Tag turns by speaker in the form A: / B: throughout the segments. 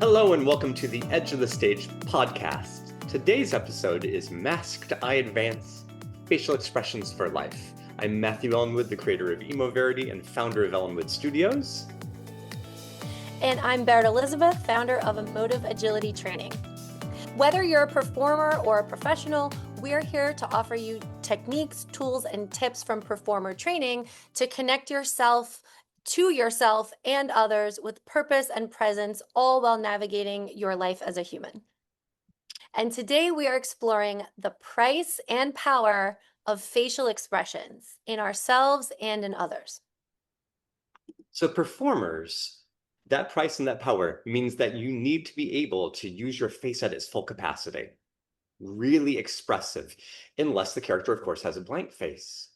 A: Hello and welcome to the Edge of the Stage podcast. Today's episode is Masked I Advance Facial Expressions for Life. I'm Matthew Ellenwood, the creator of EmoVerity and founder of Ellenwood Studios.
B: And I'm Berit Elizabeth, founder of Emotive Agility Training. Whether you're a performer or a professional, we're here to offer you techniques, tools, and tips from performer training to connect yourself to yourself and others with purpose and presence, all while navigating your life as a human. And today we are exploring the price and power of facial expressions in ourselves and in others.
A: So performers, that price and that power means that you need to be able to use your face at its full capacity. Really expressive, unless the character, of course, has a blank face.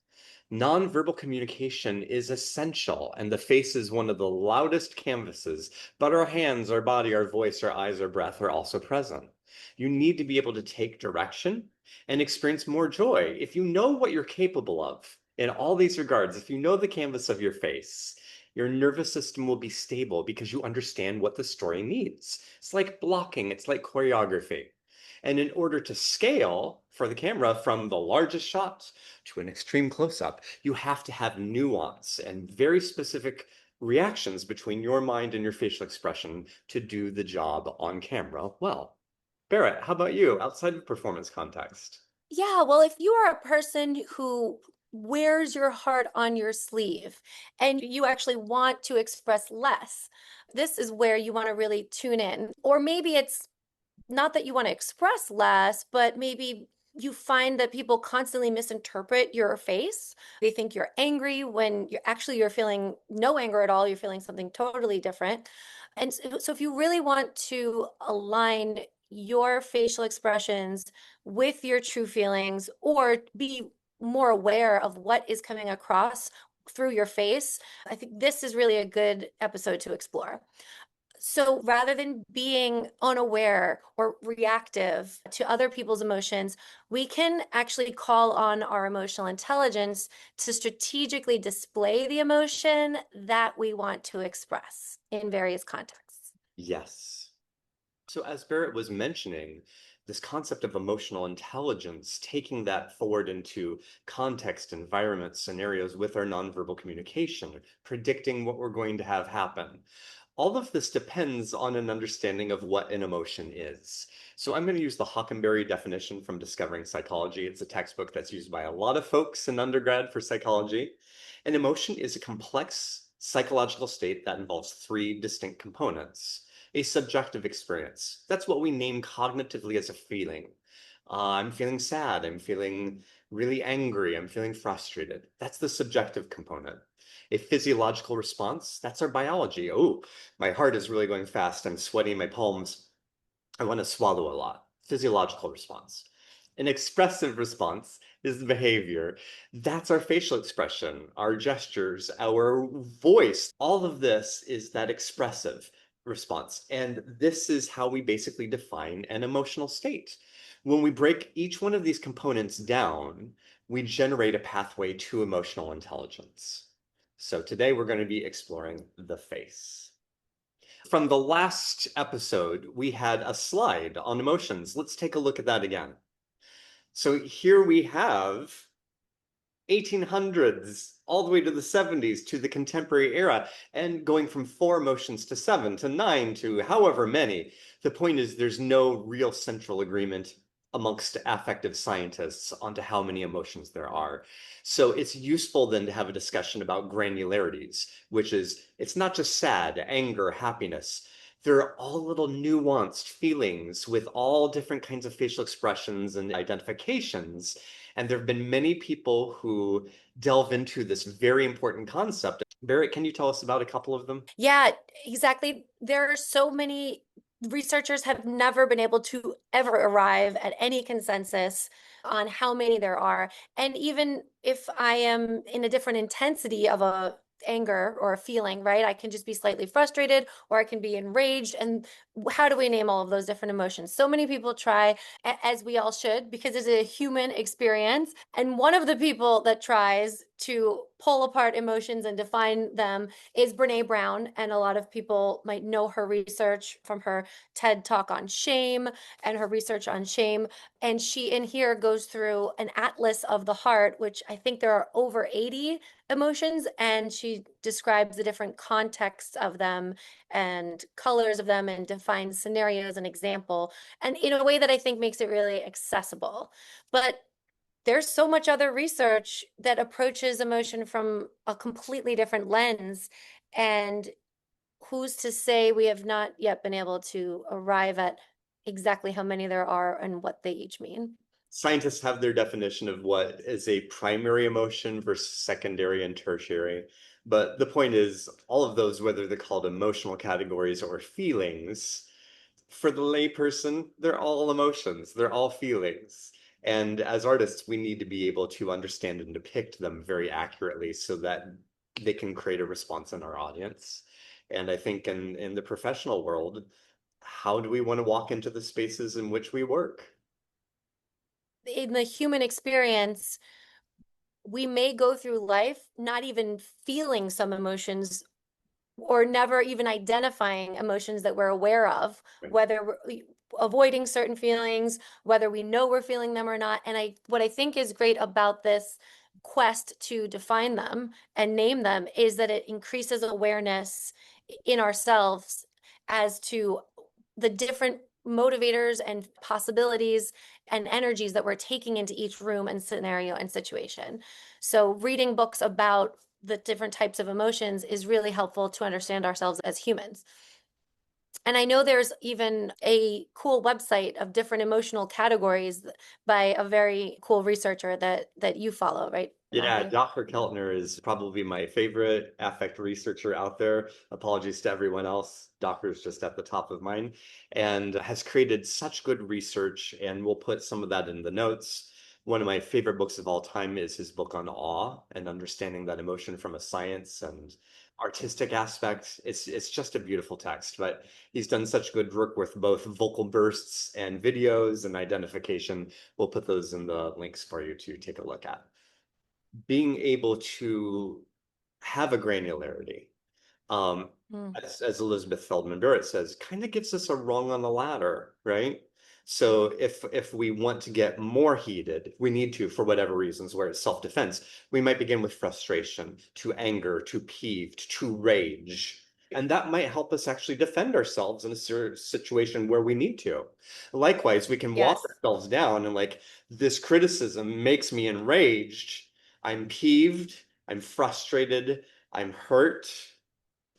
A: Nonverbal communication is essential, and the face is one of the loudest canvases, but our hands, our body, our voice, our eyes, our breath are also present. You need to be able to take direction and experience more joy. If you know what you're capable of in all these regards, if you know the canvas of your face, your nervous system will be stable because you understand what the story needs. It's like blocking, it's like choreography. And in order to scale for the camera from the largest shot to an extreme close-up, you have to have nuance and very specific reactions between your mind and your facial expression to do the job on camera well. Berit, how about you outside of performance context?
B: Yeah, well, if you are a person who wears your heart on your sleeve and you actually want to express less, this is where you want to really tune in. Or maybe it's not that you want to express less, but maybe you find that people constantly misinterpret your face. They think you're angry when you're feeling no anger at all. You're feeling something totally different. And so if you really want to align your facial expressions with your true feelings or be more aware of what is coming across through your face, I think this is really a good episode to explore. So rather than being unaware or reactive to other people's emotions, we can actually call on our emotional intelligence to strategically display the emotion that we want to express in various contexts.
A: Yes. So as Berit was mentioning, this concept of emotional intelligence, taking that forward into context, environment, scenarios with our nonverbal communication, predicting what we're going to have happen. All of this depends on an understanding of what an emotion is. So I'm going to use the Hockenberry definition from Discovering Psychology. It's a textbook that's used by a lot of folks in undergrad for psychology. An emotion is a complex psychological state that involves three distinct components. A subjective experience. That's what we name cognitively as a feeling. I'm feeling sad. I'm feeling really angry. I'm feeling frustrated. That's the subjective component. A physiological response, that's our biology. Oh, my heart is really going fast. I'm sweating my palms. I want to swallow a lot. Physiological response. An expressive response is the behavior. That's our facial expression, our gestures, our voice. All of this is that expressive response. And this is how we basically define an emotional state. When we break each one of these components down, we generate a pathway to emotional intelligence. So today we're going to be exploring the face. From the last episode, we had a slide on emotions. Let's take a look at that again. So here we have 1800s all the way to the 70s to the contemporary era, and going from 4 emotions to 7 to 9 to however many. The point is there's no real central agreement amongst affective scientists onto how many emotions there are. So it's useful then to have a discussion about granularities, which is, it's not just sad, anger, happiness. They're all little nuanced feelings with all different kinds of facial expressions and identifications. And there have been many people who delve into this very important concept. Berit, can you tell us about a couple of them?
B: Yeah, exactly. There are so many researchers have never been able to ever arrive at any consensus on how many there are. And even if I am in a different intensity of a anger or a feeling, right? I can just be slightly frustrated or I can be enraged. And how do we name all of those different emotions? So many people try, as we all should, because it's a human experience. And one of the people that tries to pull apart emotions and define them is Brene Brown. And a lot of people might know her research from her TED talk on shame and her research on shame. And she in here goes through an atlas of the heart, which I think there are over 80 emotions. And she describes the different contexts of them and colors of them and defines scenarios and example. And in a way that I think makes it really accessible. But there's so much other research that approaches emotion from a completely different lens. And who's to say we have not yet been able to arrive at exactly how many there are and what they each mean?
A: Scientists have their definition of what is a primary emotion versus secondary and tertiary. But the point is, all of those, whether they're called emotional categories or feelings, for the layperson, they're all emotions, they're all feelings. And as artists, we need to be able to understand and depict them very accurately so that they can create a response in our audience. And I think in the professional world, how do we want to walk into the spaces in which we work?
B: In the human experience, we may go through life not even feeling some emotions or never even identifying emotions that we're aware of, whether we're avoiding certain feelings, whether we know we're feeling them or not. And what I think is great about this quest to define them and name them is that it increases awareness in ourselves as to the different motivators and possibilities and energies that we're taking into each room and scenario and situation. So reading books about the different types of emotions is really helpful to understand ourselves as humans. And I know there's even a cool website of different emotional categories by a very cool researcher that you follow, right,
A: Yeah,
B: Matthew?
A: Dr. Keltner is probably my favorite affect researcher out there. Apologies to everyone else. Doctor's just at the top of mine and has created such good research, and we'll put some of that in the notes. One of my favorite books of all time is his book on awe and understanding that emotion from a science and artistic aspect. It's just a beautiful text, but he's done such good work with both vocal bursts and videos and identification. We'll put those in the links for you to take a look at. Being able to have a granularity, um,
B: Mm.
A: as Elizabeth Feldman Barrett says, kind of gives us a rung on the ladder, right? So if we want to get more heated, we need to, for whatever reasons, where it's self-defense, we might begin with frustration, to anger, to peeved, to rage. And that might help us actually defend ourselves in a situation where we need to. Likewise, we can walk
B: Yes.
A: ourselves down and like, this criticism makes me enraged. I'm peeved, I'm frustrated, I'm hurt.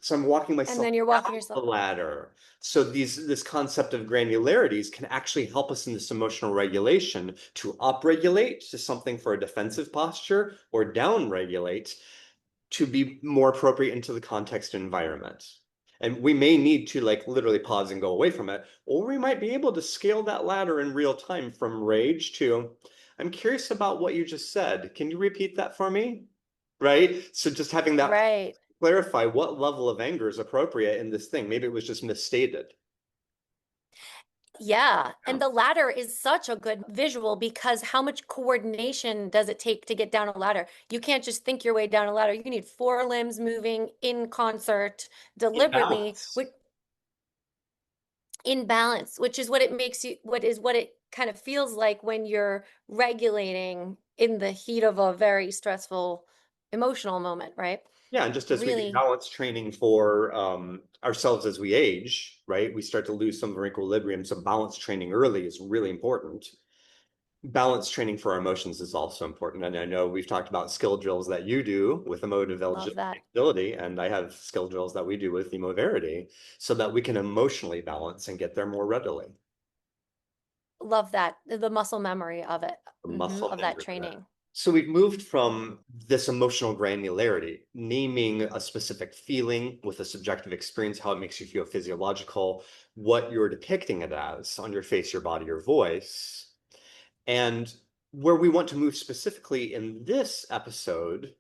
A: So I'm walking
B: And
A: myself
B: then you're walking
A: down the
B: yourself.
A: ladder. So this concept of granularities can actually help us in this emotional regulation to upregulate to something for a defensive posture or downregulate to be more appropriate into the context and environment. And we may need to like literally pause and go away from it, or we might be able to scale that ladder in real time from rage to, I'm curious about what you just said. Can you repeat that for me? Right? So just having that
B: Right.
A: clarify what level of anger is appropriate in this thing. Maybe it was just misstated.
B: Yeah.
A: Yeah.
B: And the ladder is such a good visual because how much coordination does it take to get down a ladder? You can't just think your way down a ladder. You need four limbs moving in concert
A: In
B: deliberately,
A: balance.
B: which in balance, which is what it makes you, what it kind of feels like when you're regulating in the heat of a very stressful emotional moment, right?
A: Yeah, and just as we do
B: Really
A: balance training for ourselves as we age, right, we start to lose some of our equilibrium. So balance training early is really important. Balance training for our emotions is also important. And I know we've talked about skill drills that you do with emotive
B: love that.
A: eligibility, and I have skill drills that we do with EmoVerity so that we can emotionally balance and get there more readily.
B: Love that. The muscle memory of it,
A: The muscle
B: of that
A: memory of that.
B: training.
A: So we've moved from this emotional granularity, naming a specific feeling with a subjective experience, how it makes you feel physiological, what you're depicting it as on your face, your body, your voice. And where we want to move specifically in this episode,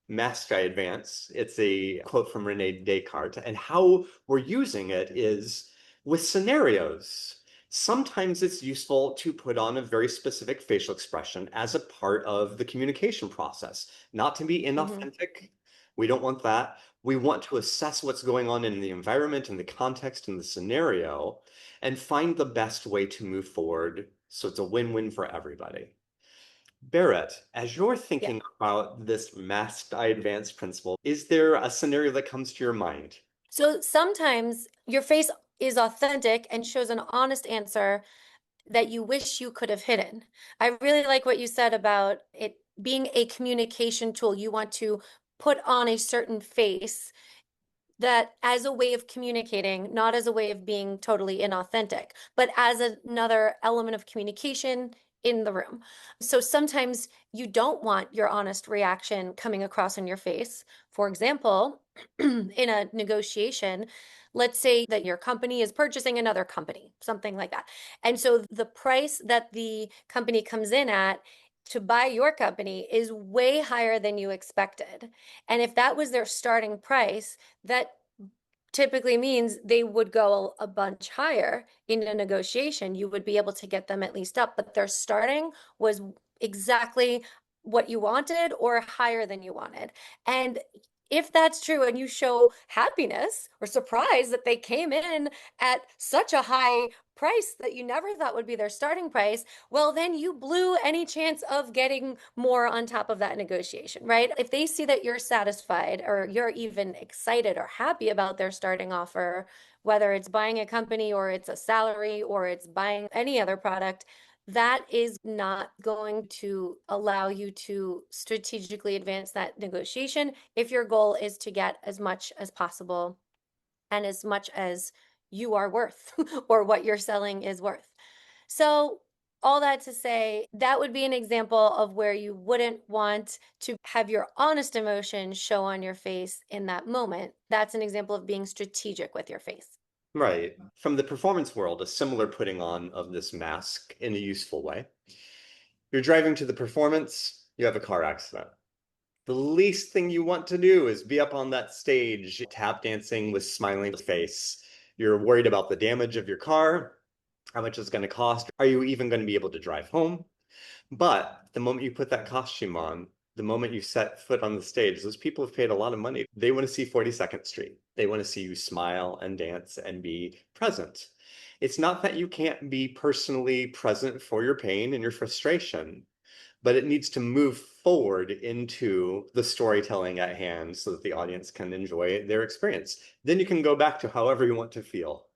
A: Mask I Advance, it's a quote from Rene Descartes, and how we're using it is with scenarios. Sometimes it's useful to put on a very specific facial expression as a part of the communication process, not to be
B: Hmm.
A: inauthentic. We don't want that. We want to assess what's going on in the environment and the context and the scenario and find the best way to move forward so it's a win-win for everybody. Berit, as you're
B: Yeah.
A: thinking about this masked eye advanced principle, is there a scenario that comes to your mind?
B: So sometimes your face is authentic and shows an honest answer that you wish you could have hidden. I really like what you said about it being a communication tool. You want to put on a certain face that as a way of communicating, not as a way of being totally inauthentic, but as another element of communication in the room. So sometimes you don't want your honest reaction coming across on your face. For example, in a negotiation, let's say that your company is purchasing another company, something like that. And so the price that the company comes in at to buy your company is way higher than you expected. And if that was their starting price, that typically means they would go a bunch higher in a negotiation. You would be able to get them at least up, but their starting was exactly what you wanted or higher than you wanted. And if that's true and you show happiness or surprise that they came in at such a high price that you never thought would be their starting price, well, then you blew any chance of getting more on top of that negotiation, right? If they see that you're satisfied or you're even excited or happy about their starting offer, whether it's buying a company or it's a salary or it's buying any other product, that is not going to allow you to strategically advance that negotiation if your goal is to get as much as possible and as much as you are worth or what you're selling is worth. So, all that to say, that would be an example of where you wouldn't want to have your honest emotion show on your face in that moment. That's an example of being strategic with your face.
A: Right. From the performance world, a similar putting on of this mask in a useful way. You're driving to the performance, you have a car accident. The least thing you want to do is be up on that stage, tap dancing with smiling face. You're worried about the damage of your car, how much it's going to cost. Are you even going to be able to drive home? But the moment you put that costume on, the moment you set foot on the stage, those people have paid a lot of money. They want to see 42nd Street. They want to see you smile and dance and be present. It's not that you can't be personally present for your pain and your frustration, but it needs to move forward into the storytelling at hand so that the audience can enjoy their experience. Then you can go back to however you want to feel.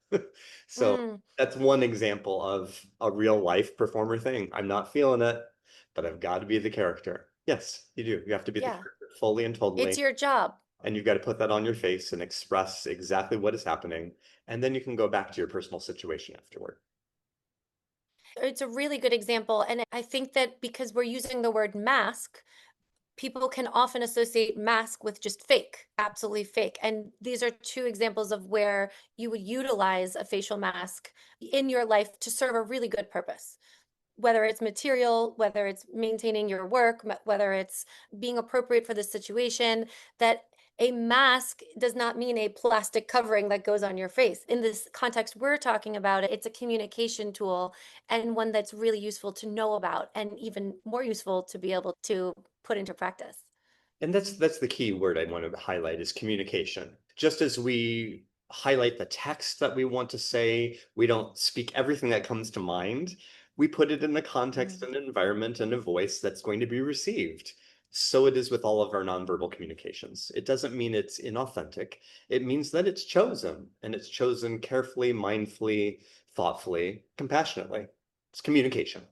A: So
B: Mm,
A: that's one example of a real life performer thing. I'm not feeling it, but I've got to be the character. Yes, you do. You have to be the
B: yeah,
A: character fully and
B: it's
A: totally.
B: your job.
A: And you've got to put that on your face and express exactly what is happening. And then you can go back to your personal situation afterward.
B: It's a really good example. And I think that because we're using the word mask, people can often associate mask with just fake, absolutely fake. And these are two examples of where you would utilize a facial mask in your life to serve a really good purpose. Whether it's material, whether it's maintaining your work, whether it's being appropriate for the situation, that a mask does not mean a plastic covering that goes on your face. In this context we're talking about, it's a communication tool and one that's really useful to know about and even more useful to be able to put into practice.
A: And that's the key word I want to highlight is communication. Just as we highlight the text that we want to say, we don't speak everything that comes to mind. We put it in a context
B: Mm.
A: and environment and a voice that's going to be received. So it is with all of our nonverbal communications. It doesn't mean it's inauthentic. It means that it's chosen, and it's chosen carefully, mindfully, thoughtfully, compassionately. It's communication.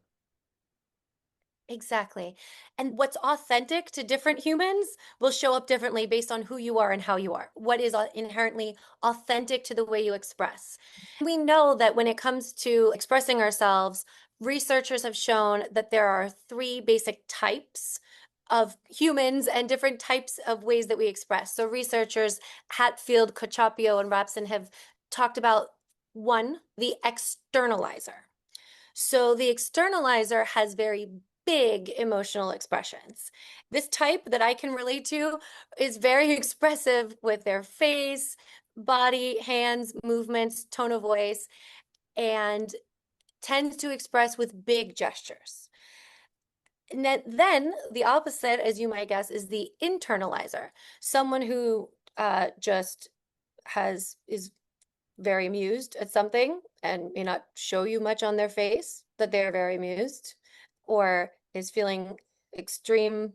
B: Exactly. And what's authentic to different humans will show up differently based on who you are and how you are. What is inherently authentic to the way you express. We know that when it comes to expressing ourselves, researchers have shown that there are three basic types of humans and different types of ways that we express. So researchers Hatfield, Cochapio, and Rapson have talked about one, the externalizer. So the externalizer has very big emotional expressions. This type that I can relate to is very expressive with their face, body, hands, movements, tone of voice. And tends to express with big gestures. And then the opposite, as you might guess, is the internalizer, someone who just is very amused at something and may not show you much on their face that they're very amused, or is feeling extreme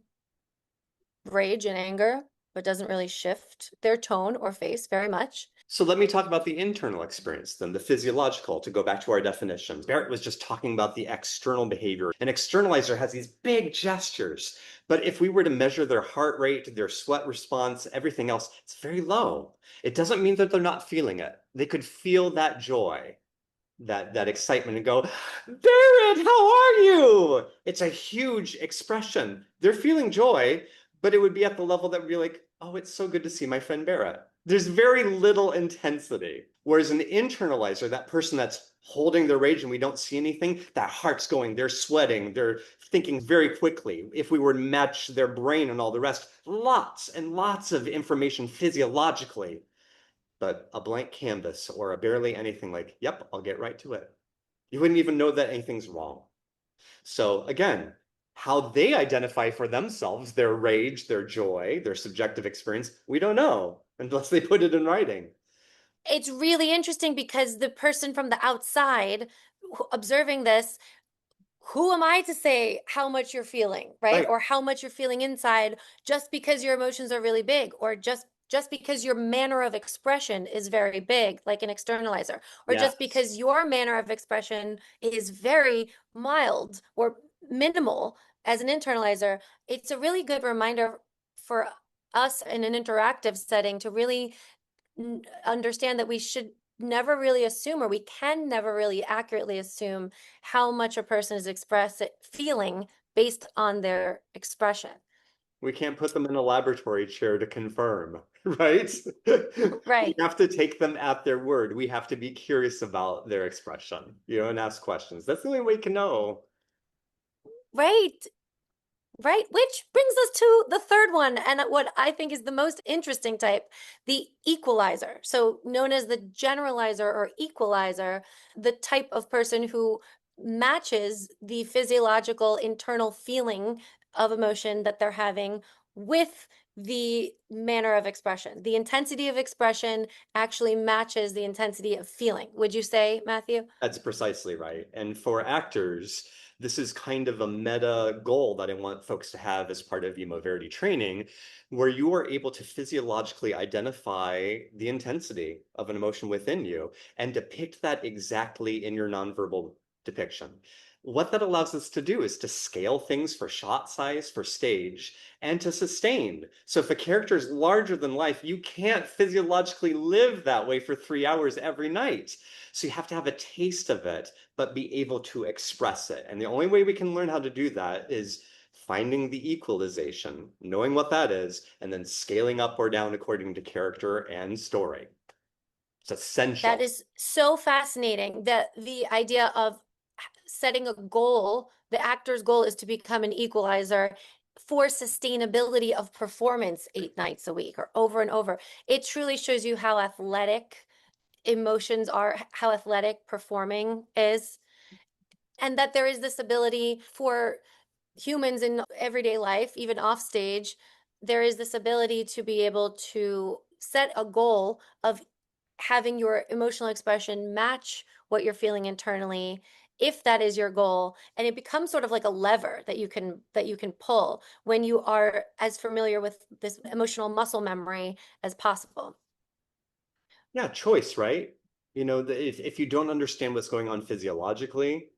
B: rage and anger, but doesn't really shift their tone or face very much.
A: So let me talk about the internal experience, then the physiological, to go back to our definitions. Barrett was just talking about the external behavior. An externalizer has these big gestures, but if we were to measure their heart rate, their sweat response, everything else, it's very low. It doesn't mean that they're not feeling it. They could feel that joy, that excitement and go, Berit, how are you? It's a huge expression. They're feeling joy, but it would be at the level that would be like, oh, it's so good to see my friend Berit. There's very little intensity. Whereas an internalizer, that person that's holding their rage and we don't see anything, that heart's going, they're sweating, they're thinking very quickly. If we were to match their brain and all the rest, lots and lots of information physiologically, but a blank canvas or a barely anything, like, yep, I'll get right to it. You wouldn't even know that anything's wrong. So again, how they identify for themselves their rage, their joy, their subjective experience, we don't know unless they put it in writing.
B: It's really interesting because the person from the outside observing this, who am I to say how much you're feeling, right?
A: Right.
B: Or how much you're feeling inside just because your emotions are really big, or just because your manner of expression is very big, like an externalizer, or just
A: Yes.
B: because your manner of expression is very mild or minimal as an internalizer. It's a really good reminder for us in an interactive setting to really understand that we should never really assume, or we can never really accurately assume how much a person is feeling based on their expression.
A: We can't put them in a laboratory chair to confirm, right? We
B: Right.
A: have to take them at their word. We have to be curious about their expression, and ask questions. That's the only way we can know.
B: Right. Right, which brings us to the third one, and what I think is the most interesting type, the equalizer. So, known as the generalizer or equalizer, the type of person who matches the physiological internal feeling of emotion that they're having with the manner of expression. The intensity of expression actually matches the intensity of feeling. Would you say, Matthew?
A: That's precisely right. And for actors, this is kind of a meta goal that I want folks to have as part of EmoVerity training, where you are able to physiologically identify the intensity of an emotion within you and depict that exactly in your nonverbal depiction. What that allows us to do is to scale things for shot size, for stage, and to sustain. So if a character is larger than life, you can't physiologically live that way for 3 hours every night. So you have to have a taste of it, but be able to express it. And the only way we can learn how to do that is finding the equalization, knowing what that is, and then scaling up or down according to character and story. It's
B: That
A: essential.
B: is so fascinating, that the idea of setting a goal, the actor's goal is to become an equalizer for sustainability of performance 8 nights a week or over and over. It truly shows you how athletic emotions are, how athletic performing is, and that there is this ability for humans in everyday life, even off stage, there is this ability to be able to set a goal of having your emotional expression match what you're feeling internally, if that is your goal, and it becomes sort of like a lever that you can pull when you are as familiar with this emotional muscle memory as possible.
A: Yeah, choice, right? If you don't understand what's going on physiologically,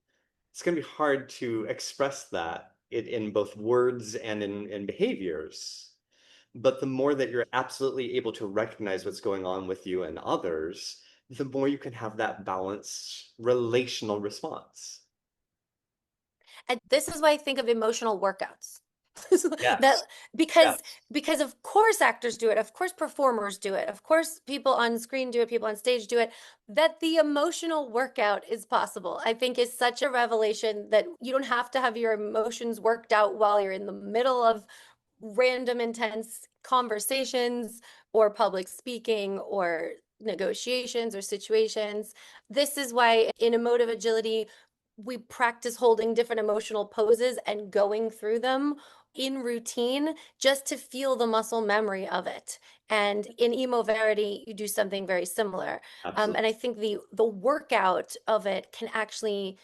A: it's going to be hard to express that in both words and in behaviors. But the more that you're absolutely able to recognize what's going on with you and others, the more you can have that balanced relational response.
B: And this is why I think of emotional workouts. That
A: Yes,
B: because
A: yes.
B: because of course actors do it, of course performers do it, of course people on screen do it, people on stage do it, that the emotional workout is possible. I think is such a revelation that you don't have to have your emotions worked out while you're in the middle of random intense conversations or public speaking or negotiations or situations. This is why in emotive agility we practice holding different emotional poses and going through them in routine just to feel the muscle memory of it. And in EmoVerity, you do something very similar.
A: Absolutely.
B: And I think the workout of it can actually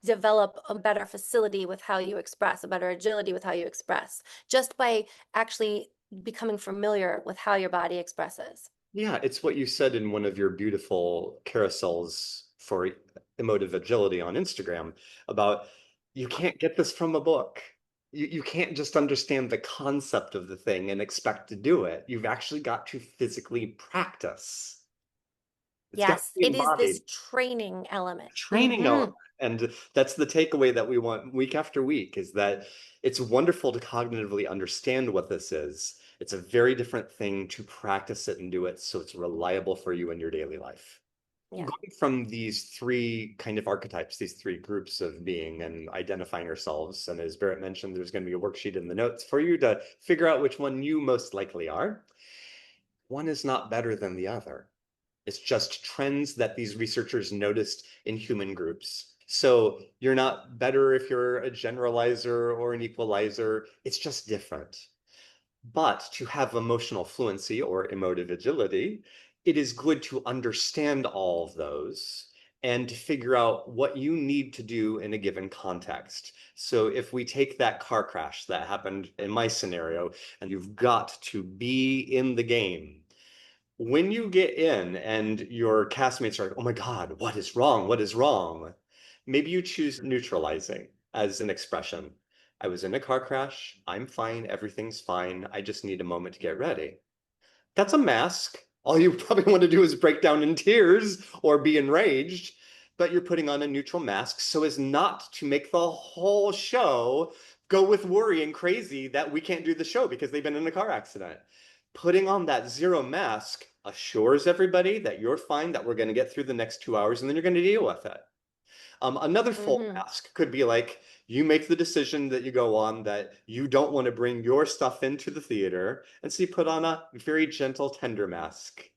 B: develop a better facility with how you express, a better agility with how you express, just by actually becoming familiar with how your body expresses.
A: Yeah, it's what you said in one of your beautiful carousels for emotive agility on Instagram about you can't get this from a book. You can't just understand the concept of the thing and expect to do it. You've actually got to physically practice. It's got to
B: Yes,
A: be
B: it is
A: embodied.
B: this training element.
A: Training element. And that's the takeaway that we want week after week is that it's wonderful to cognitively understand what this is. It's a very different thing to practice it and do it so it's reliable for you in your daily life.
B: Yeah.
A: Going from these three kind of archetypes, these three groups of being and identifying ourselves, and as Berit mentioned, there's going to be a worksheet in the notes for you to figure out which one you most likely are. One is not better than the other. It's just trends that these researchers noticed in human groups. So you're not better if you're a generalizer or an equalizer. It's just different. But to have emotional fluency or emotive agility, it is good to understand all of those and to figure out what you need to do in a given context. So if we take that car crash that happened in my scenario, and you've got to be in the game, when you get in and your castmates are like, oh my God, what is wrong? What is wrong? Maybe you choose neutralizing as an expression. I was in a car crash. I'm fine. Everything's fine. I just need a moment to get ready. That's a mask. All you probably want to do is break down in tears or be enraged, but you're putting on a neutral mask so as not to make the whole show go with worry and crazy that we can't do the show because they've been in a car accident. Putting on that zero mask assures everybody that you're fine, that we're going to get through the next 2 hours, and then you're going to deal with it. Another full
B: Hmm.
A: ask could be like you make the decision that you go on that you don't want to bring your stuff into the theater, and so you put on a very gentle, tender mask.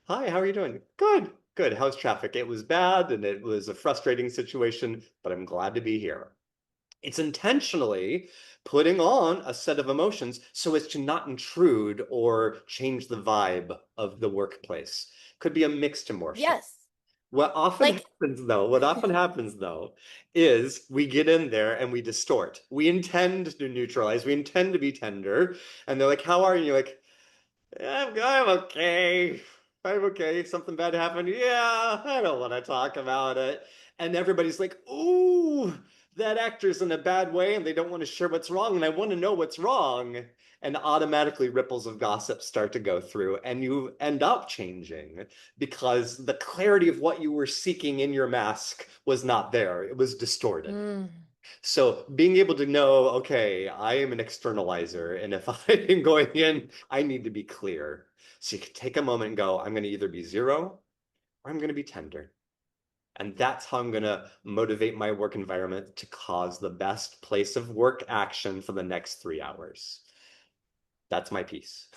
A: Hi, how are you doing? Good, good. How's traffic? It was bad and it was a frustrating situation, but I'm glad to be here. It's intentionally putting on a set of emotions so as to not intrude or change the vibe of the workplace. Could be a mixed emotion.
B: Yes. Like,
A: What often happens though, is we get in there and we distort. We intend to neutralize, we intend to be tender, and they're like, how are you? And you're like, I'm okay. I'm okay. Something bad happened. Yeah, I don't want to talk about it. And everybody's like, ooh, that actor's in a bad way and they don't want to share what's wrong. And I want to know what's wrong. And automatically ripples of gossip start to go through, and you end up changing because the clarity of what you were seeking in your mask was not there. It was distorted.
B: mm,
A: So being able to know, okay, I am an externalizer, and if I am going in, I need to be clear. So you can take a moment and go, I'm going to either be zero or I'm going to be tender. And that's how I'm going to motivate my work environment to cause the best place of work action for the next 3 hours. That's my piece.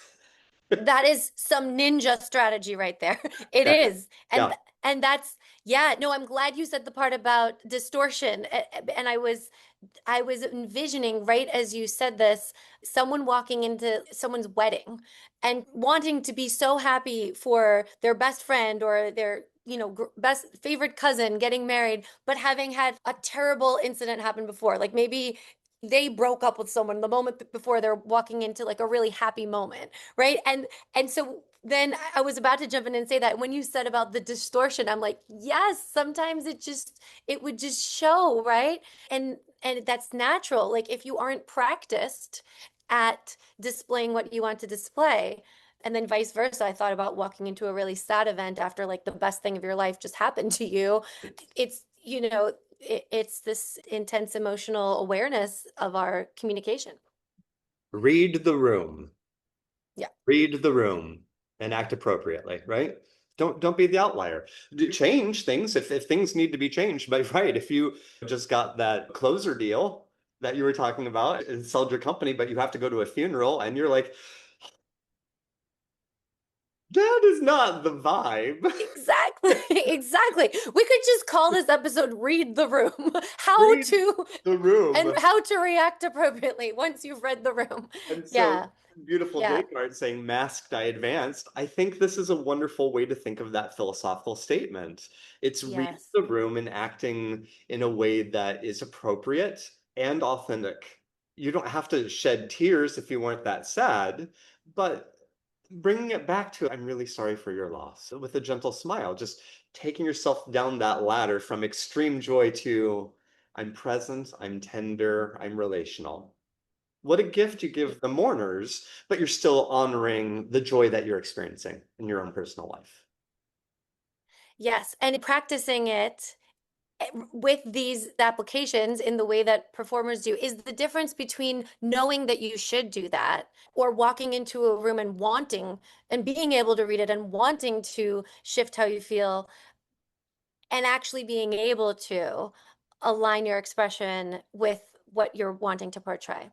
B: that is some ninja strategy right there. It
A: Yeah.
B: is.
A: Yeah.
B: And that's, yeah, no, I'm glad you said the part about distortion. And I was envisioning, right as you said this, someone walking into someone's wedding and wanting to be so happy for their best friend or their, best favorite cousin getting married, but having had a terrible incident happen before. Like maybe they broke up with someone the moment before they're walking into like a really happy moment, right? And so then I was about to jump in and say that when you said about the distortion, I'm like, yes, sometimes it would just show, right? And that's natural. Like if you aren't practiced at displaying what you want to display, and then vice versa, I thought about walking into a really sad event after like the best thing of your life just happened to you. It's, it's this intense emotional awareness of our communication.
A: Read the room.
B: Yeah.
A: Read the room and act appropriately, right? Don't be the outlier. Change things if things need to be changed. But right, if you just got that closer deal that you were talking about and sold your company, but you have to go to a funeral and you're like, That is not the vibe.
B: Exactly, exactly. We could just call this episode Read the Room. How
A: Read
B: to
A: the
B: and
A: room.
B: how to react appropriately once you've read the room.
A: And so
B: Yeah,
A: beautiful
B: yeah,
A: Descartes saying masked, I advanced. I think this is a wonderful way to think of that philosophical statement. It's reading
B: yes.
A: the room and acting in a way that is appropriate and authentic. You don't have to shed tears if you weren't that sad, but bringing it back to, I'm really sorry for your loss, with a gentle smile, just taking yourself down that ladder from extreme joy to, I'm present, I'm tender, I'm relational. What a gift you give the mourners, but you're still honoring the joy that you're experiencing in your own personal life.
B: Yes, and practicing it with these applications in the way that performers do is the difference between knowing that you should do that or walking into a room and wanting and being able to read it and wanting to shift how you feel and actually being able to align your expression with what you're wanting to portray.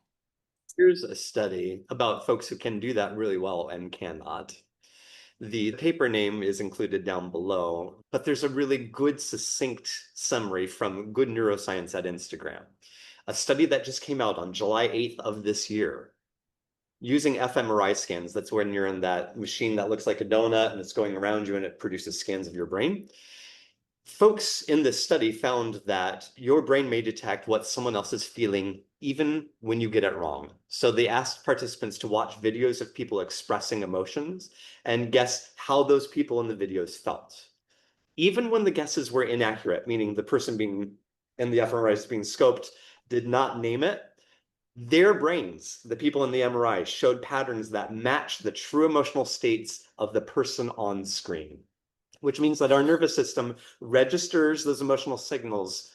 A: Here's a study about folks who can do that really well and cannot. The paper name is included down below, but there's a really good, succinct summary from Good Neuroscience at Instagram. A study that just came out on July 8th of this year using fMRI scans. That's when you're in that machine that looks like a donut and it's going around you and it produces scans of your brain. Folks in this study found that your brain may detect what someone else is feeling even when you get it wrong. So they asked participants to watch videos of people expressing emotions and guess how those people in the videos felt. Even when the guesses were inaccurate, meaning the person being in the fMRI being scoped did not name it, their brains, the people in the MRI, showed patterns that matched the true emotional states of the person on screen, which means that our nervous system registers those emotional signals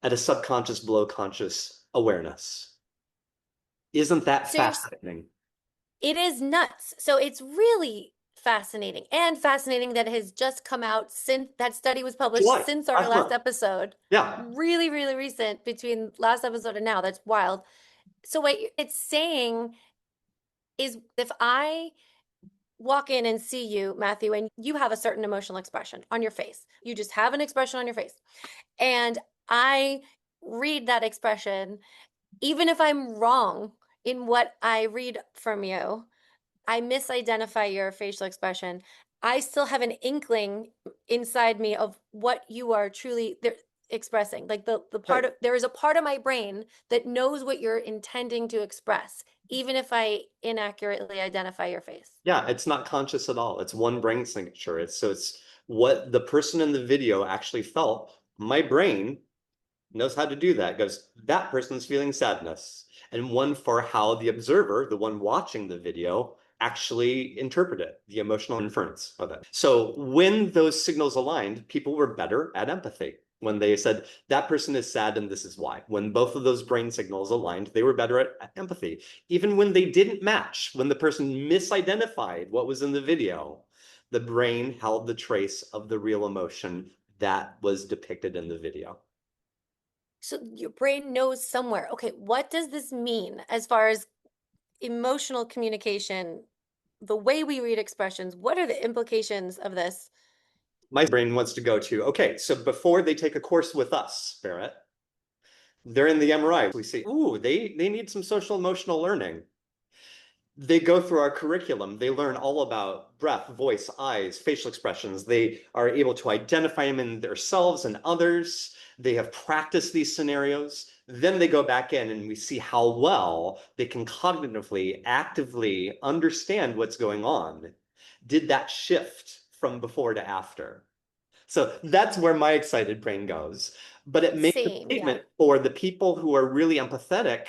A: at a subconscious, below conscious awareness. Isn't that
B: So
A: fascinating?
B: it is nuts. So it's really fascinating and fascinating that it has just come out since that study was published
A: July,
B: since our
A: last
B: last
A: month.
B: episode.
A: Yeah.
B: Really, really recent between last episode and now. That's wild. So what it's saying is if I walk in and see you, Matthew, and you have a certain emotional expression on your face, you just have an expression on your face, and I read that expression, even if I'm wrong in what I read from you, I misidentify your facial expression, I still have an inkling inside me of what you are truly expressing. Like the part
A: Right.
B: of there is a part of my brain that knows what you're intending to express, even if I inaccurately identify your face.
A: Yeah, it's not conscious at all. It's one brain signature. It's what the person in the video actually felt. My brain knows how to do that. It goes, that person's feeling sadness. And one for how the observer, the one watching the video, actually interpret it, the emotional inference of it. So when those signals aligned, people were better at empathy. When they said, that person is sad and this is why. When both of those brain signals aligned, they were better at empathy. Even when they didn't match, when the person misidentified what was in the video, the brain held the trace of the real emotion that was depicted in the video.
B: So your brain knows somewhere. Okay, what does this mean as far as emotional communication, the way we read expressions? What are the implications of this?
A: My brain wants to go to, okay, so before they take a course with us, Berit, they're in the MRI. We say, ooh, they need some social emotional learning. They go through our curriculum. They learn all about breath, voice, eyes, facial expressions. They are able to identify them in themselves and others. They have practiced these scenarios. Then they go back in and we see how well they can cognitively, actively understand what's going on. Did that shift from before to after? So that's where my excited brain goes. But it makes a
B: Same, yeah.
A: statement for the people who are really empathetic,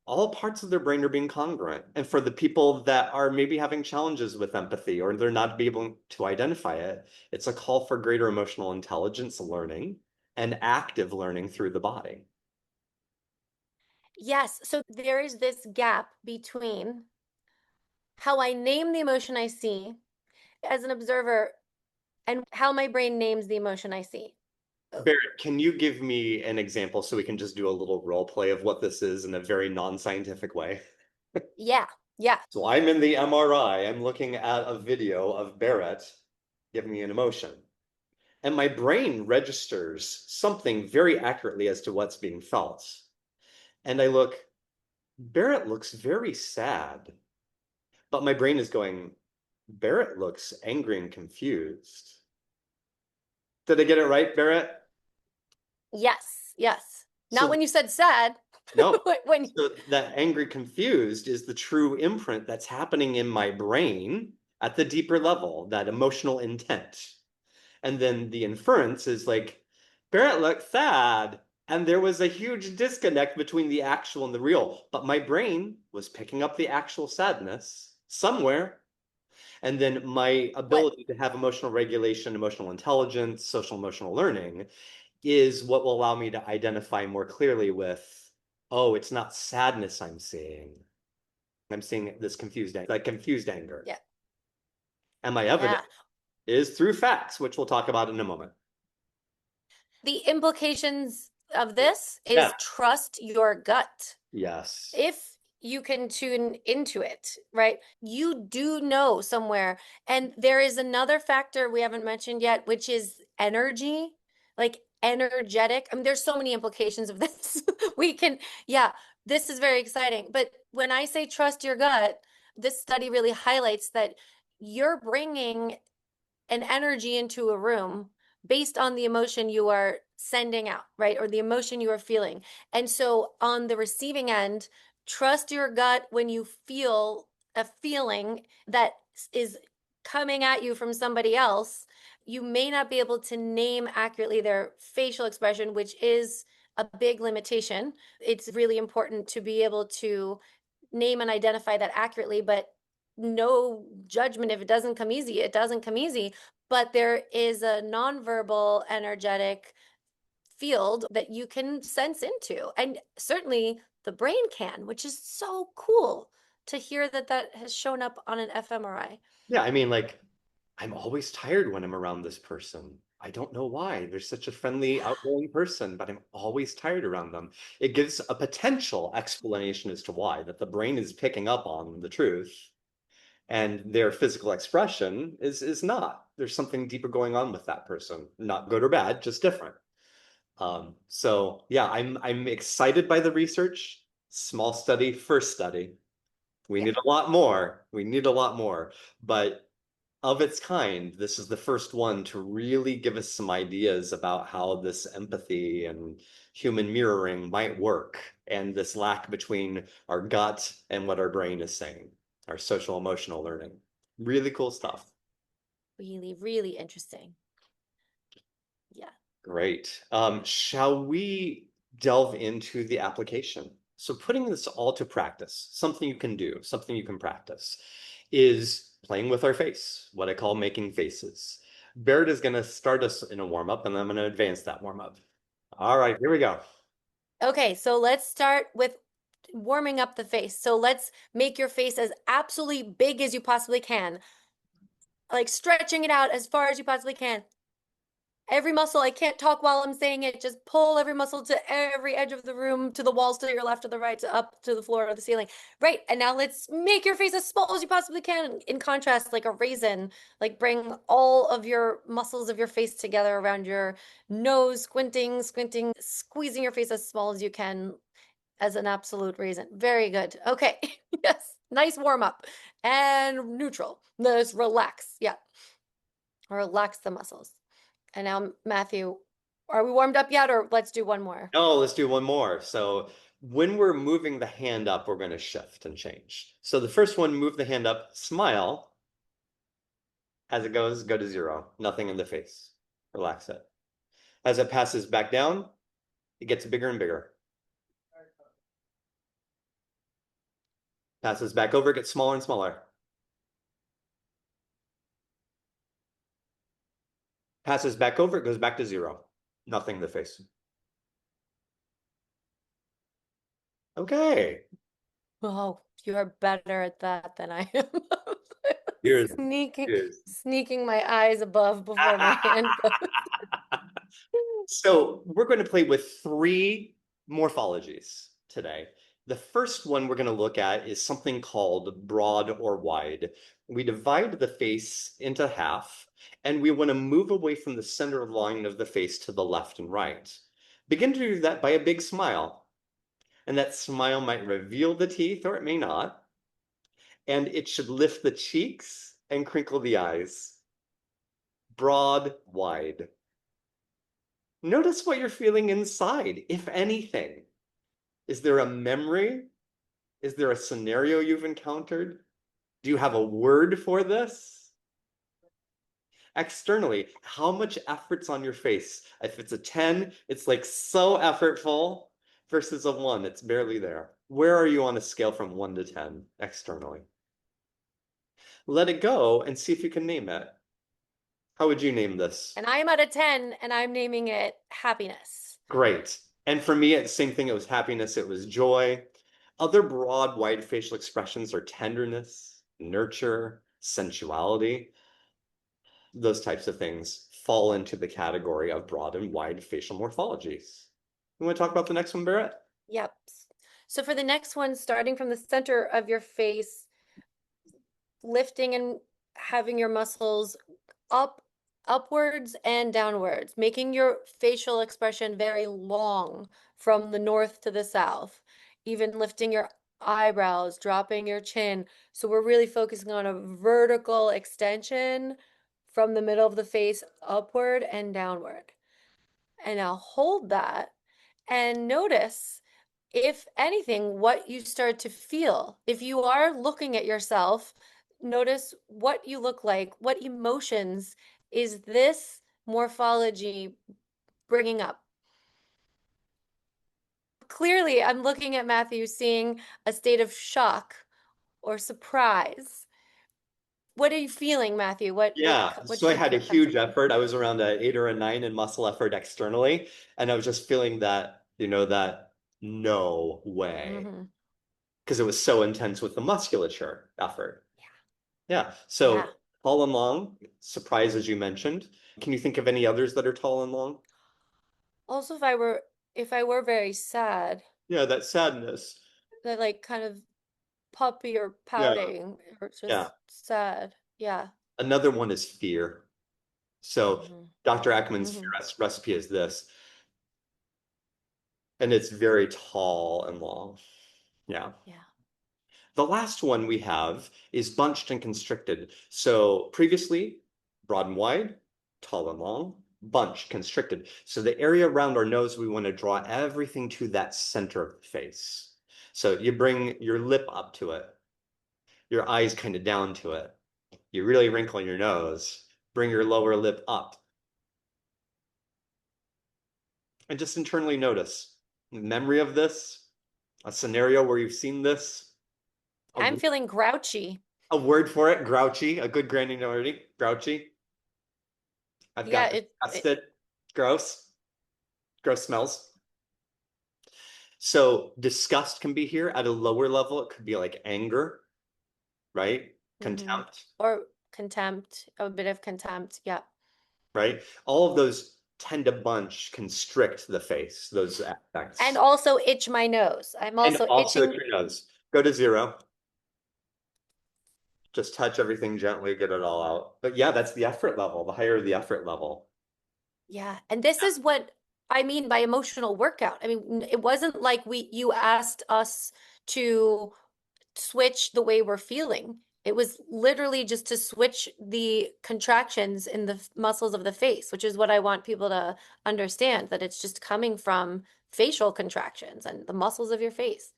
A: all parts of their brain are being congruent. And for the people that are maybe having challenges with empathy or they're not able to identify it, it's a call for greater emotional intelligence learning and active learning through the body.
B: Yes, so there is this gap between how I name the emotion I see as an observer and how my brain names the emotion I see.
A: Barrett, can you give me an example so we can just do a little role play of what this is in a very non-scientific way?
B: Yeah. Yeah.
A: So I'm in the MRI, I'm looking at a video of Berit giving me an emotion. And my brain registers something very accurately as to what's being felt. And I look, Berit looks very sad. But my brain is going, Berit looks angry and confused. Did I get it right, Berit?
B: Yes. Yes. Not
A: So
B: when you said sad.
A: no.
B: When
A: So that angry confused is the true imprint that's happening in my brain at the deeper level, that emotional intent. And then the inference is like, Barrett looked sad. And there was a huge disconnect between the actual and the real. But my brain was picking up the actual sadness somewhere. And then my
B: what
A: ability to have emotional regulation, emotional intelligence, social emotional learning is what will allow me to identify more clearly with, oh, it's not sadness I'm seeing. I'm seeing this confused, like confused anger.
B: yeah.
A: And my evidence
B: Yeah.
A: is through facts, which we'll talk about in a moment.
B: The implications of this
A: Yeah.
B: is trust your gut.
A: Yes.
B: If you can tune into it, right? You do know somewhere. And there is another factor we haven't mentioned yet, which is energy, like energetic. I mean, there's so many implications of this. We can, yeah, this is very exciting. But when I say trust your gut, this study really highlights that you're bringing an energy into a room based on the emotion you are sending out, right? Or the emotion you are feeling. And so on the receiving end, trust your gut when you feel a feeling that is coming at you from somebody else. You may not be able to name accurately their facial expression, which is a big limitation. It's really important to be able to name and identify that accurately, but no judgment. If it doesn't come easy, it doesn't come easy. But there is a nonverbal energetic field that you can sense into. And certainly the brain can, which is so cool to hear that that has shown up on an fMRI.
A: Yeah, I mean, like, I'm always tired when I'm around this person. I don't know why. They're such a friendly, outgoing person, but I'm always tired around them. It gives a potential explanation as to why, that the brain is picking up on the truth and their physical expression is not. There's something deeper going on with that person. Not good or bad, just different. So yeah, I'm excited by the research. Small study, first study. We
B: Yeah.
A: need a lot more. We need a lot more. But of its kind, this is the first one to really give us some ideas about how this empathy and human mirroring might work, and this lack between our gut and what our brain is saying, our social emotional learning. Really cool stuff.
B: Really, really interesting. Yeah.
A: Great. Shall we delve into the application? So putting this all to practice, something you can do, something you can practice, is playing with our face, what I call making faces. Baird is going to start us in a warm-up, and I'm going to advance that warm-up. All right, here we go.
B: Okay, so let's start with warming up the face. So let's make your face as absolutely big as you possibly can, like stretching it out as far as you possibly can. Every muscle, I can't talk while I'm saying it. Just pull every muscle to every edge of the room, to the walls, to your left, to the right, to up to the floor or the ceiling. Right. And now let's make your face as small as you possibly can. In contrast, like a raisin, like bring all of your muscles of your face together around your nose, squinting, squinting, squeezing your face as small as you can as an absolute raisin. Very good. Okay. Yes. Nice warm up and neutral. Let's relax. Yeah. Relax the muscles. And now, Matthew, are we warmed up yet, or let's do one more?
A: No, let's do one more. So when we're moving the hand up, we're going to shift and change. So the first one, move the hand up, smile. As it goes, go to zero. Nothing in the face. Relax it. As it passes back down, it gets bigger and bigger. Passes back over, gets smaller and smaller. Passes back over, it goes back to zero. Nothing in the face. Okay.
B: Oh, you're better at that than I am.
A: Here's
B: Sneaking,
A: here's.
B: sneaking my eyes above before my hand goes.
A: So we're going to play with three morphologies today. The first one we're going to look at is something called broad or wide. We divide the face into half, and we want to move away from the center line of the face to the left and right. Begin to do that by a big smile. And that smile might reveal the teeth, or it may not. And it should lift the cheeks and crinkle the eyes. Broad, wide. Notice what you're feeling inside, if anything. Is there a memory? Is there a scenario you've encountered? Do you have a word for this? Externally, how much effort's on your face? If it's a 10, it's like so effortful versus a 1, it's barely there. Where are you on a scale from 1 to 10 externally? Let it go and see if you can name it. How would you name this?
B: And I am at a 10 and I'm naming it happiness.
A: Great. And for me, it's the same thing. It was happiness, it was joy. Other broad, wide facial expressions are tenderness, nurture, sensuality. Those types of things fall into the category of broad and wide facial morphologies. You want to talk about the next one, Berit?
B: Yep. So for the next one, starting from the center of your face, lifting and having your muscles upwards and downwards, making your facial expression very long from the north to the south, even lifting your eyebrows, dropping your chin. So we're really focusing on a vertical extension from the middle of the face upward and downward. And now hold that and notice, if anything, what you start to feel. If you are looking at yourself, notice what you look like. What emotions is this morphology bringing up? Clearly, I'm looking at Matthew, seeing a state of shock or surprise. What are you feeling, Matthew?
A: Yeah,
B: What
A: so
B: do
A: I
B: you
A: had a
B: feel comes
A: huge
B: up?
A: effort. I was around an 8 or a 9 in muscle effort externally, and I was just feeling that, that no way,
B: Mm-hmm.
A: because it was so intense with the musculature effort. Yeah.
B: Yeah.
A: So tall and long, surprise as you mentioned. Can you think of any others that are tall and long?
B: Also, if I were very sad,
A: Yeah, that sadness.
B: that like kind of puppy or
A: Yeah,
B: pouting or
A: yeah.
B: just sad. Yeah.
A: Another one is fear. So
B: Mm-hmm.
A: Dr. Ackman's fear
B: Mm-hmm.
A: recipe is this, and it's very tall and long. Yeah.
B: Yeah.
A: The last one we have is bunched and constricted. So previously, broad and wide, tall and long, bunched, constricted. So the area around our nose, we want to draw everything to that center of the face. So you bring your lip up to it, your eyes kind of down to it. You really wrinkle your nose, bring your lower lip up, and just internally notice memory of this, a scenario where you've seen this, a,
B: I'm feeling grouchy.
A: a word for it, grouchy, a good granularity, grouchy. I've
B: Yeah,
A: got disgusted, gross, gross smells. So disgust can be here at a lower level. It could be like anger, right?
B: mm-hmm.
A: Contempt,
B: Or contempt, a bit of contempt. Yeah.
A: right? All of those tend to bunch, constrict the face, those
B: And
A: affects.
B: also itch my nose. I'm
A: And
B: also
A: also
B: itching.
A: your nose. Go to 0. Just touch everything gently, get it all out. But yeah, that's the effort level, the higher the effort level.
B: Yeah. And this is what I mean by emotional workout. I mean, it wasn't like you asked us to switch the way we're feeling. It was literally just to switch the contractions in the muscles of the face, which is what I want people to understand, that it's just coming from facial contractions and the muscles of your face.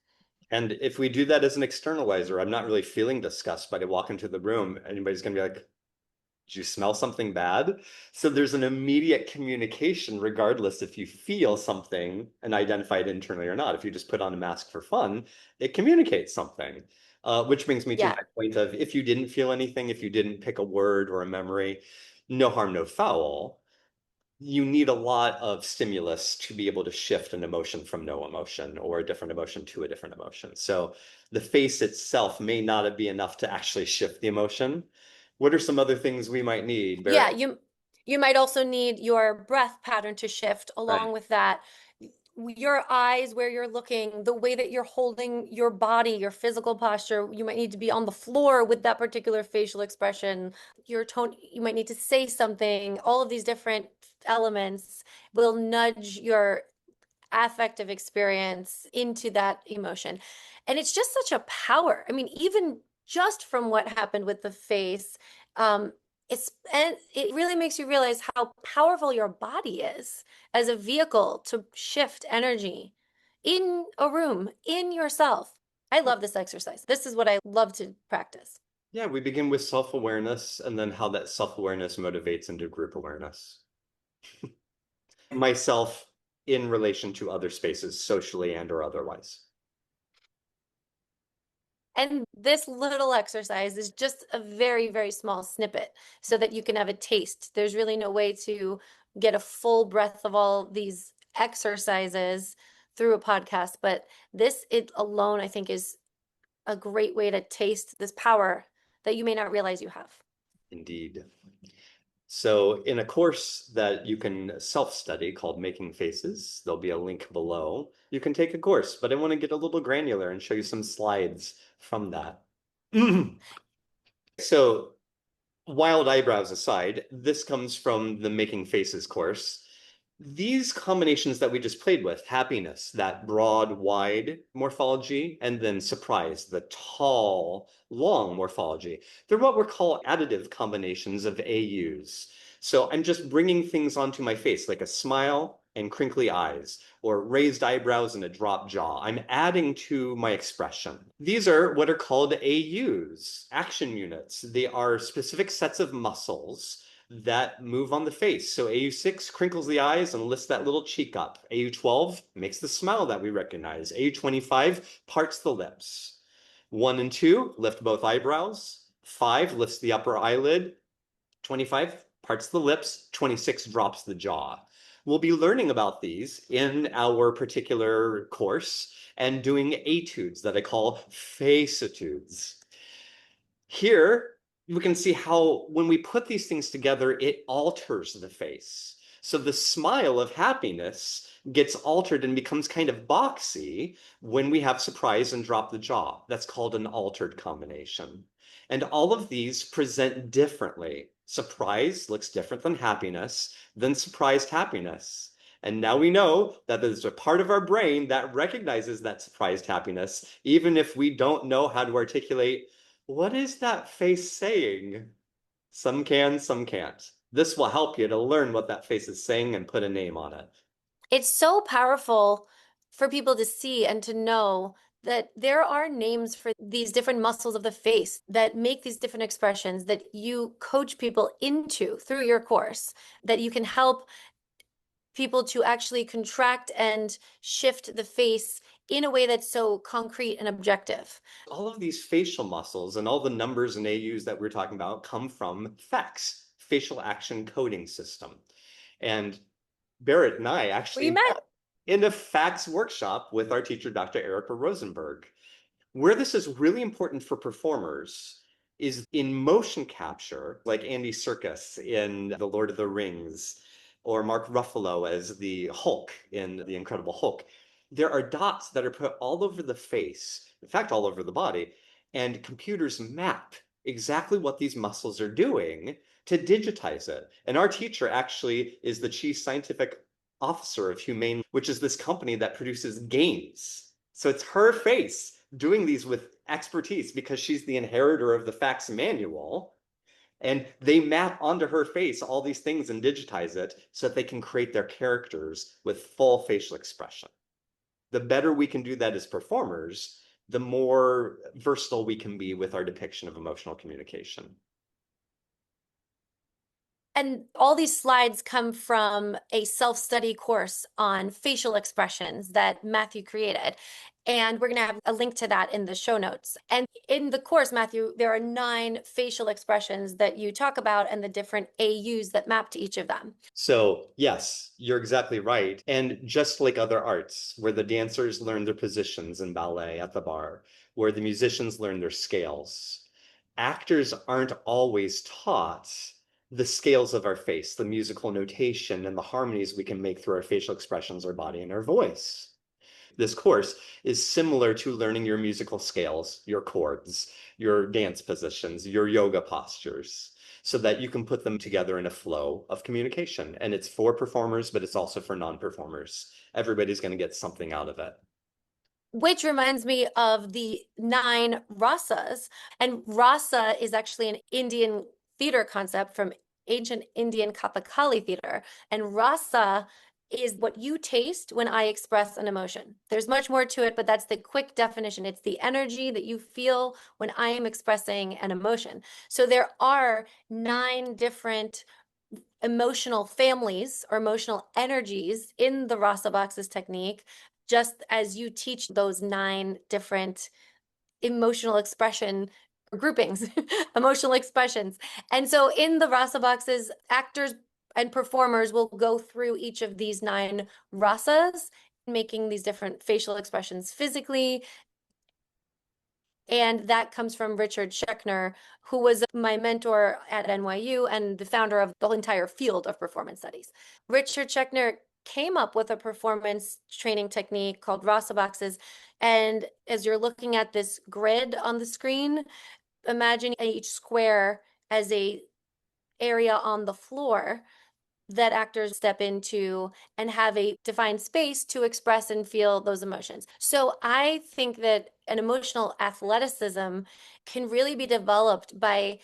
A: And if we do that as an externalizer, I'm not really feeling disgust, but I walk into the room, anybody's gonna be like, did you smell something bad? So there's an immediate communication, regardless if you feel something and identify it internally or not. If you just put on a mask for fun, it communicates something. Which brings me to
B: Yeah.
A: my point of, if you didn't feel anything, if you didn't pick a word or a memory, no harm, no foul. You need a lot of stimulus to be able to shift an emotion from no emotion or a different emotion to a different emotion. So the face itself may not be enough to actually shift the emotion. What are some other things we might need,
B: Yeah,
A: Barrett?
B: you might also need your breath pattern to shift
A: Right.
B: along with that. your eyes, where you're looking, the way that you're holding your body, your physical posture. You might need to be on the floor with that particular facial expression. Your tone, you might need to say something. All of these different elements will nudge your affective experience into that emotion. And it's just such a power. I mean, even just from what happened with the face, um, and it really makes you realize how powerful your body is as a vehicle to shift energy in a room, in yourself. I love this exercise. This is what I love to practice.
A: Yeah, we begin with self-awareness and then how that self-awareness motivates into group awareness. Myself in relation to other spaces, socially and or otherwise.
B: And this little exercise is just a very, very small snippet so that you can have a taste. There's really no way to get a full breath of all these exercises through a podcast, but this it alone, I think, is a great way to taste this power that you may not realize you have.
A: Indeed. So in a course that you can self-study called Making Faces, there'll be a link below. You can take a course, but I want to get a little granular and show you some slides from that. So wild eyebrows aside, this comes from the Making Faces course. These combinations that we just played with, happiness, that broad, wide morphology, and then surprise, the tall, long morphology, they're what we call additive combinations of AUs. So I'm just bringing things onto my face, like a smile and crinkly eyes, or raised eyebrows and a drop jaw. I'm adding to my expression. These are what are called AUs, action units. They are specific sets of muscles that move on the face. So AU6 crinkles the eyes and lifts that little cheek up. AU12 makes the smile that we recognize. AU25 parts the lips. 1 and 2 lift both eyebrows. 5 lifts the upper eyelid. 25 parts the lips. 26 drops the jaw. We'll be learning about these in our particular course and doing etudes that I call faceitudes. Here, we can see how when we put these things together, it alters the face. So the smile of happiness gets altered and becomes kind of boxy when we have surprise and drop the jaw. That's called an altered combination. And all of these present differently. Surprise looks different than surprised happiness. And now we know that there's a part of our brain that recognizes that surprised happiness, even if we don't know how to articulate what is that face saying? Some can, some can't. This will help you to learn what that face is saying and put a name on it.
B: It's so powerful for people to see and to know that there are names for these different muscles of the face that make these different expressions that you coach people into through your course, that you can help people to actually contract and shift the face in a way that's so concrete and objective.
A: All of these facial muscles and all the numbers and AUs that we're talking about come from FACS, facial action coding system. And Berit and I
B: We
A: actually
B: met.
A: met in a FACS workshop with our teacher, Dr. Erica Rosenberg. Where this is really important for performers is in motion capture, like Andy Serkis in The Lord of the Rings, or Mark Ruffalo as the Hulk in The Incredible Hulk. There are dots that are put all over the face, in fact, all over the body, and computers map exactly what these muscles are doing to digitize it. And our teacher actually is the chief scientific officer of Humane, which is this company that produces games. So it's her face doing these with expertise because she's the inheritor of the FACS manual. And they map onto her face all these things and digitize it so that they can create their characters with full facial expression. The better we can do that as performers, the more versatile we can be with our depiction of emotional communication.
B: And all these slides come from a self-study course on facial expressions that Matthew created. And we're going to have a link to that in the show notes. And in the course, Matthew, there are 9 facial expressions that you talk about and the different AUs that map to each of them.
A: So, yes, you're exactly right. And just like other arts, where the dancers learn their positions in ballet at the bar, where the musicians learn their scales, actors aren't always taught the scales of our face, the musical notation, and the harmonies we can make through our facial expressions, our body, and our voice. This course is similar to learning your musical scales, your chords, your dance positions, your yoga postures, so that you can put them together in a flow of communication. And it's for performers, but it's also for non-performers. Everybody's going to get something out of it.
B: Which reminds me of the 9 rasas. And rasa is actually an Indian theater concept from ancient Indian Kathakali theater. And rasa is what you taste when I express an emotion. There's much more to it, but that's the quick definition. It's the energy that you feel when I am expressing an emotion. So there are 9 different emotional families or emotional energies in the rasa boxes technique, just as you teach those 9 different emotional expression groupings, emotional expressions. And so in the rasa boxes, actors and performers will go through each of these 9 rasas, making these different facial expressions physically. And that comes from Richard Schechner, who was my mentor at NYU and the founder of the entire field of performance studies. Richard Schechner came up with a performance training technique called Rasa boxes. And as you're looking at this grid on the screen, imagine each square as a area on the floor that actors step into and have a defined space to express and feel those emotions. So I think that an emotional athleticism can really be developed by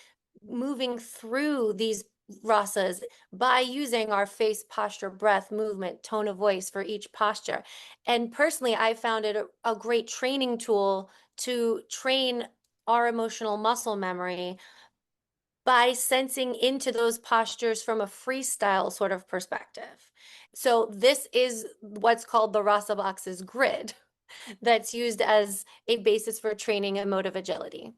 B: moving through these rasas, by using our face, posture, breath, movement, tone of voice for each posture. And personally, I found it a great training tool to train our emotional muscle memory by sensing into those postures from a freestyle sort of perspective. So this is what's called the Rasa Boxes grid that's used as a basis for training emotive agility.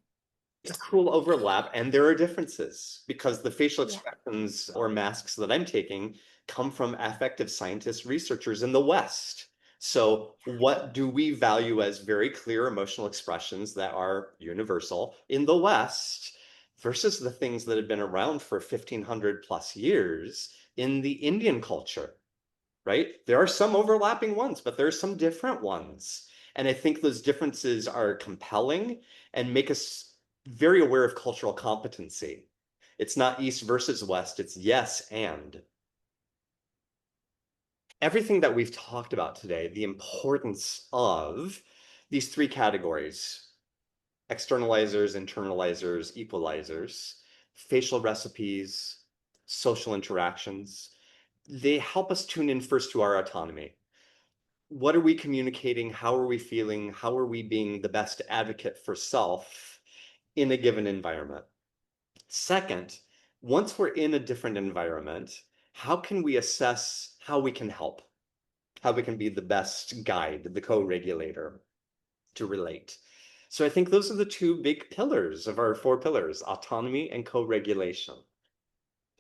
A: It's a cool overlap, and there are differences because the facial
B: Yeah.
A: expressions or masks that I'm taking come from affective scientists, researchers in the West. So, what do we value as very clear emotional expressions that are universal in the West versus the things that have been around for 1500 plus years in the Indian culture? Right? There are some overlapping ones, but there are some different ones. And I think those differences are compelling and make us very aware of cultural competency. It's not East versus West, it's yes and. Everything that we've talked about today, the importance of these 3 categories: externalizers, internalizers, equalizers, facial recipes, social interactions, they help us tune in first to our autonomy. What are we communicating? How are we feeling? How are we being the best advocate for self in a given environment? Second, once we're in a different environment, how can we assess how we can help? How we can be the best guide, the co-regulator to relate. So I think those are the 2 big pillars of our 4 pillars: autonomy and co-regulation.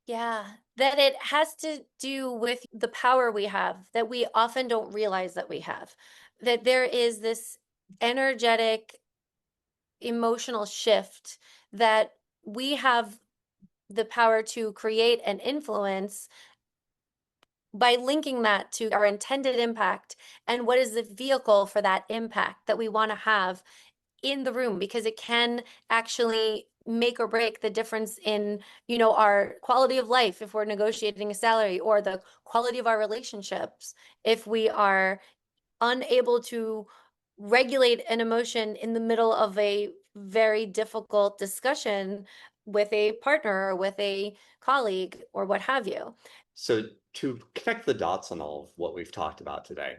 B: Yeah, that it has to do with the power we have that we often don't realize that we have. That there is this energetic, emotional shift that we have the power to create and influence by linking that to our intended impact and what is the vehicle for that impact that we want to have in the room, because it can actually make or break the difference in, our quality of life if we're negotiating a salary, or the quality of our relationships if we are unable to regulate an emotion in the middle of a very difficult discussion with a partner or with a colleague or what have you.
A: So to connect the dots on all of what we've talked about today,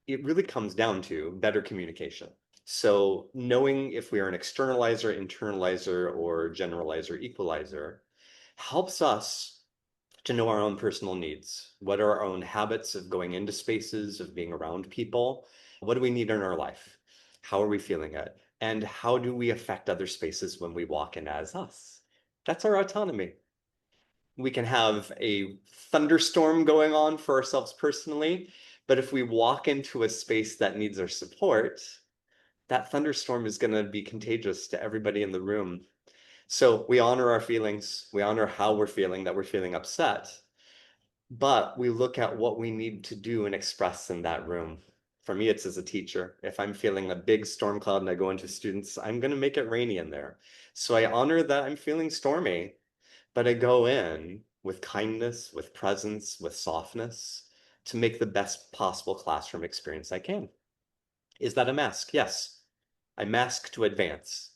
A: it really comes down to better communication. So knowing if we are an externalizer, internalizer, or generalizer, equalizer helps us to know our own personal needs. What are our own habits of going into spaces, of being around people? What do we need in our life? How are we feeling it? And how do we affect other spaces when we walk in as us? That's our autonomy. We can have a thunderstorm going on for ourselves personally, but if we walk into a space that needs our support, that thunderstorm is going to be contagious to everybody in the room. So we honor our feelings, we honor how we're feeling, that we're feeling upset, but we look at what we need to do and express in that room. For me, it's as a teacher. If I'm feeling a big storm cloud and I go into students, I'm going to make it rainy in there. So I honor that I'm feeling stormy, but I go in with kindness, with presence, with softness to make the best possible classroom experience I can. Is that a mask? Yes. I mask to advance.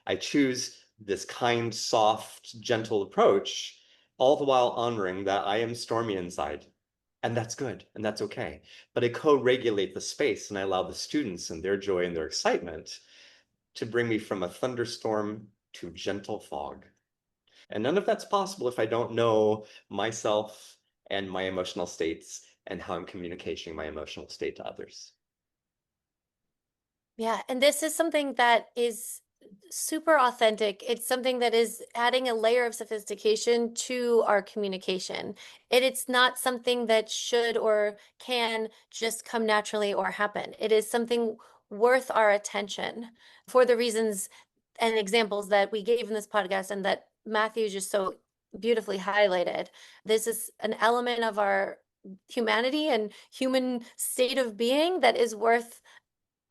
A: I choose this kind, soft, gentle approach, all the while honoring that I am stormy inside. And that's good, and that's okay. But I co-regulate the space and I allow the students and their joy and their excitement to bring me from a thunderstorm to gentle fog. And none of that's possible if I don't know myself and my emotional states and how I'm communicating my emotional state to others.
B: Yeah, and this is something that is super authentic. It's something that is adding a layer of sophistication to our communication. It's not something that should or can just come naturally or happen. It is something worth our attention for the reasons and examples that we gave in this podcast and that Matthew just so beautifully highlighted. This is an element of our humanity and human state of being that is worth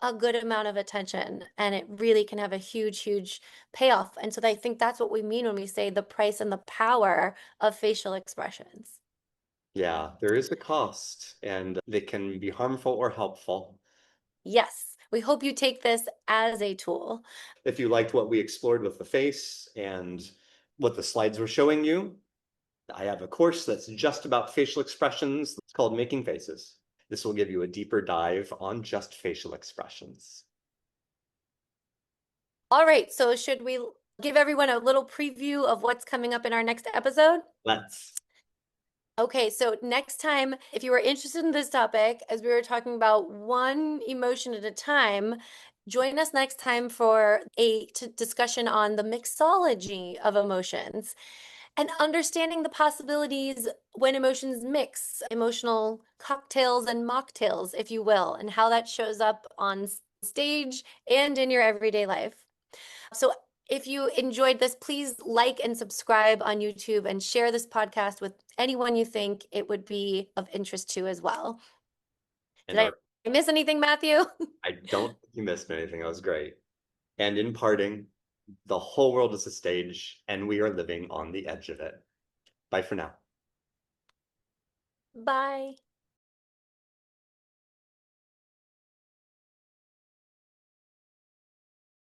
B: a good amount of attention, and it really can have a huge, huge payoff. And so I think that's what we mean when we say the price and the power of facial expressions.
A: Yeah, there is a cost, and they can be harmful or helpful.
B: Yes, we hope you take this as a tool.
A: If you liked what we explored with the face and what the slides were showing you, I have a course that's just about facial expressions. It's called Making Faces. This will give you a deeper dive on just facial expressions.
B: All right, so should we give everyone a little preview of what's coming up in our next episode?
A: Let's.
B: Okay, so next time, if you are interested in this topic, as we were talking about one emotion at a time, join us next time for a discussion on the mixology of emotions and understanding the possibilities when emotions mix, emotional cocktails and mocktails, if you will, and how that shows up on stage and in your everyday life. So if you enjoyed this, please like and subscribe on YouTube and share this podcast with anyone you think it would be of interest to as well.
A: And
B: Did I miss anything, Matthew?
A: I don't think you missed anything. That was great. And in parting, the whole world is a stage, and we are living on the edge of it. Bye for now.
B: Bye.